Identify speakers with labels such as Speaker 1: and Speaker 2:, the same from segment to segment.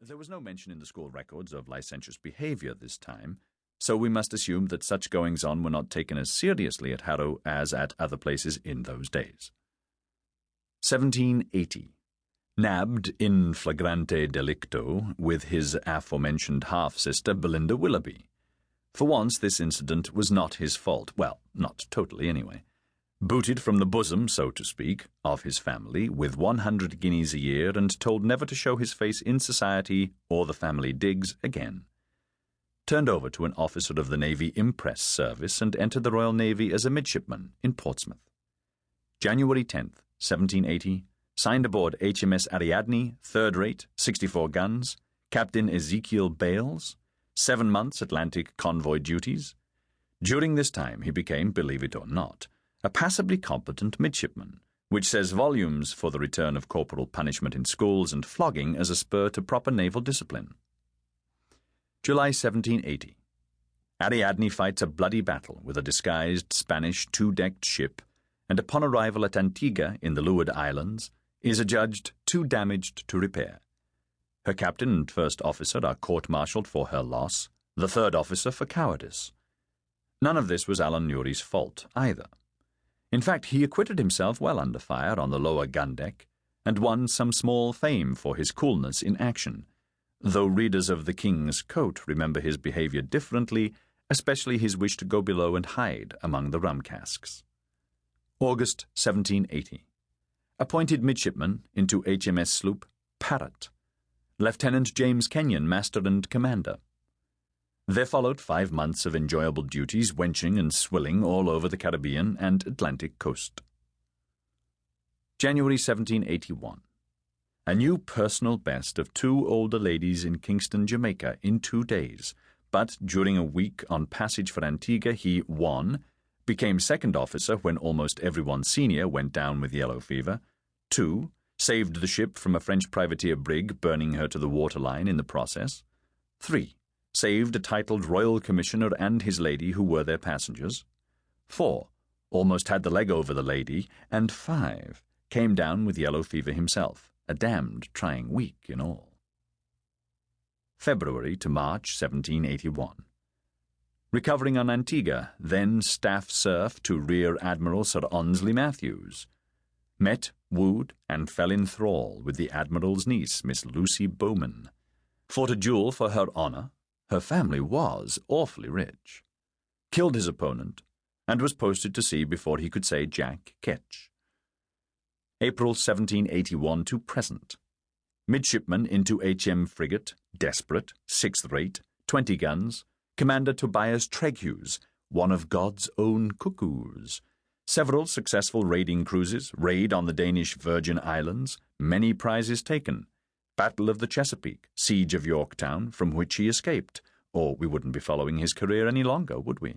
Speaker 1: There was no mention in the school records of licentious behaviour this time, so we must assume that such goings-on were not taken as seriously at Harrow as at other places in those days. 1780. Nabbed in flagrante delicto with his aforementioned half-sister Belinda Willoughby. For once this incident was not his fault, well, not totally anyway. Booted from the bosom, so to speak, of his family, with 100 guineas a year, and told never to show his face in society or the family digs again. Turned over to an officer of the Navy Impress Service and entered the Royal Navy as a midshipman in Portsmouth. January 10th, 1780, signed aboard HMS Ariadne, third rate, 64 guns, Captain Ezekiel Bales, 7 months Atlantic convoy duties. During this time he became, believe it or not, a passably competent midshipman, which says volumes for the return of corporal punishment in schools and flogging as a spur to proper naval discipline. July 1780. Ariadne fights a bloody battle with a disguised Spanish 2-decked ship, and upon arrival at Antigua in the Leeward Islands, is adjudged too damaged to repair. Her captain and first officer are court-martialed for her loss, the third officer for cowardice. None of this was Alan Lewrie's fault, either. In fact, he acquitted himself well under fire on the lower gun deck, and won some small fame for his coolness in action, though readers of The King's Coat remember his behaviour differently, especially his wish to go below and hide among the rum casks. August 1780. Appointed midshipman into HMS sloop Parrot. Lieutenant James Kenyon, master and commander. There followed 5 months of enjoyable duties, wenching and swilling all over the Caribbean and Atlantic coast. January 1781. A new personal best of 2 older ladies in Kingston, Jamaica, in 2 days, but during a week on passage for Antigua he 1. Became second officer when almost everyone senior went down with yellow fever, 2. Saved the ship from a French privateer brig, burning her to the waterline in the process, 3. Saved a titled royal commissioner and his lady who were their passengers, 4. Almost had the leg over the lady, and 5. Came down with yellow fever himself, a damned trying week in all. February to March 1781. Recovering on Antigua, then staff serf to Rear Admiral Sir Onsley Matthews. Met, wooed, and fell in thrall with the Admiral's niece, Miss Lucy Bowman. Fought a duel for her honour. Her family was awfully rich. Killed his opponent, and was posted to sea before he could say Jack Ketch. April 1781 to present. Midshipman into H.M. frigate, Desperate, 6th rate, 20 guns, Commander Tobias Treghuse, one of God's own cuckoos. Several successful raiding cruises, raid on the Danish Virgin Islands, many prizes taken. Battle of the Chesapeake, siege of Yorktown, from which he escaped, or we wouldn't be following his career any longer, would we?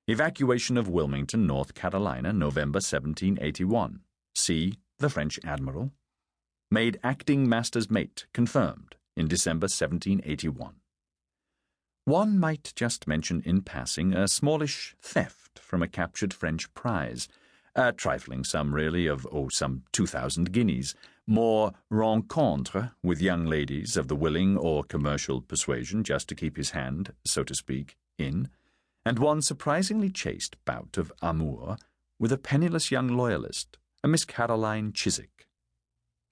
Speaker 1: Evacuation of Wilmington, North Carolina, November 1781. See the French Admiral. Made acting master's mate, confirmed, in December 1781. One might just mention in passing a smallish theft from a captured French prize, a trifling sum really of, some 2,000 guineas, more rencontre with young ladies of the willing or commercial persuasion just to keep his hand, so to speak, in, and one surprisingly chaste bout of amour with a penniless young loyalist, a Miss Caroline Chiswick.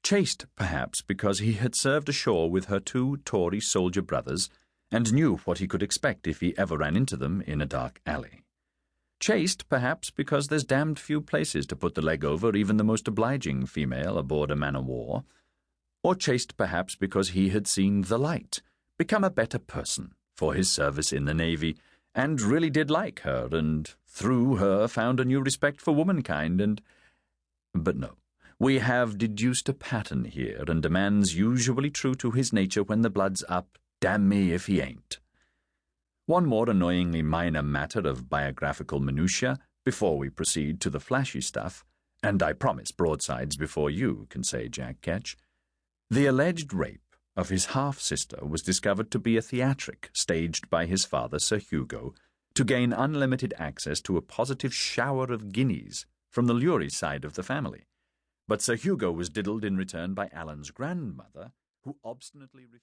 Speaker 1: Chaste, perhaps, because he had served ashore with her 2 Tory soldier brothers, and knew what he could expect if he ever ran into them in a dark alley. Chaste, perhaps, because there's damned few places to put the leg over even the most obliging female aboard a man-of-war. Or chaste, perhaps, because he had seen the light, become a better person for his service in the Navy, and really did like her, and through her found a new respect for womankind, and— But no, we have deduced a pattern here, and a man's usually true to his nature when the blood's up, damn me if he ain't. One more annoyingly minor matter of biographical minutiae before we proceed to the flashy stuff, and I promise broadsides before you can say Jack Ketch. The alleged rape of his half-sister was discovered to be a theatric staged by his father, Sir Hugo, to gain unlimited access to a positive shower of guineas from the Lewrie side of the family. But Sir Hugo was diddled in return by Alan's grandmother, who obstinately refused.